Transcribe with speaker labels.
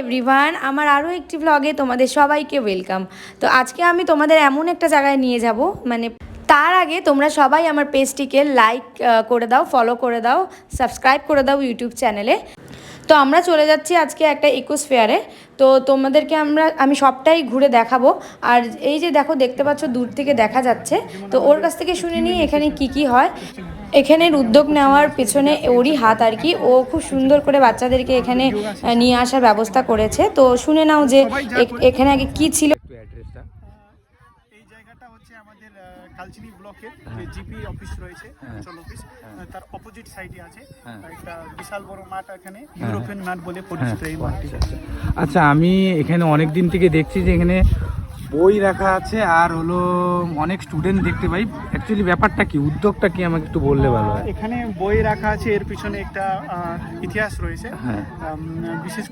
Speaker 1: Everyone, আমার আরও একটি ব্লগে তোমাদের সবাইকে ওয়েলকাম। তো আজকে আমি তোমাদের এমন একটা জায়গায় নিয়ে যাব, মানে তার আগে তোমরা সবাই আমার পেজটিকে লাইক করে দাও, ফলো করে দাও, সাবস্ক্রাইব করে দাও ইউটিউব চ্যানেলে। তো আমরা চলে যাচ্ছি আজকে একটা ইকোস্ফিয়ারে। তো তোমাদেরকে আমি সবটাই ঘুরে দেখাবো। আর এই যে দেখতে পাচ্ছ দূর থেকে দেখা যাচ্ছে, তো ওর কাছ থেকে শুনে নিই এখানে কি হয়। এখানের উদ্যোগ নেওয়ার পেছনে ওরই হাত আর কি। ও খুব সুন্দর করে বাচ্চাদেরকে এখানে নিয়ে আসার ব্যবস্থা করেছে। তো শুনে নাও যে এখানে আগে কি ছিল।
Speaker 2: এই জায়গাটা হচ্ছে আমাদের কালচিনি ব্লকের যে জিপি অফিস রয়েছে, অঞ্চল অফিস, তার অপোজিট সাইডে আছে একটা বিশাল বড় মাঠ। এখানে ইউরোপিয়ান মাঠ বলে পরিচিত এই মাঠটি।
Speaker 3: আচ্ছা, আমি এখানে অনেক দিন থেকে দেখছি যে এখানে বই রাখা আছে আর হলো অনেক স্টুডেন্ট দেখতে পাই। অ্যাকচুয়ালি ব্যাপারটা কি, উদ্যোগটা কি আমাকে একটু বললে ভালো হয়।
Speaker 2: এখানে বই রাখা আছে, এর পিছনে একটা ইতিহাস রয়েছে। বিশেষ করে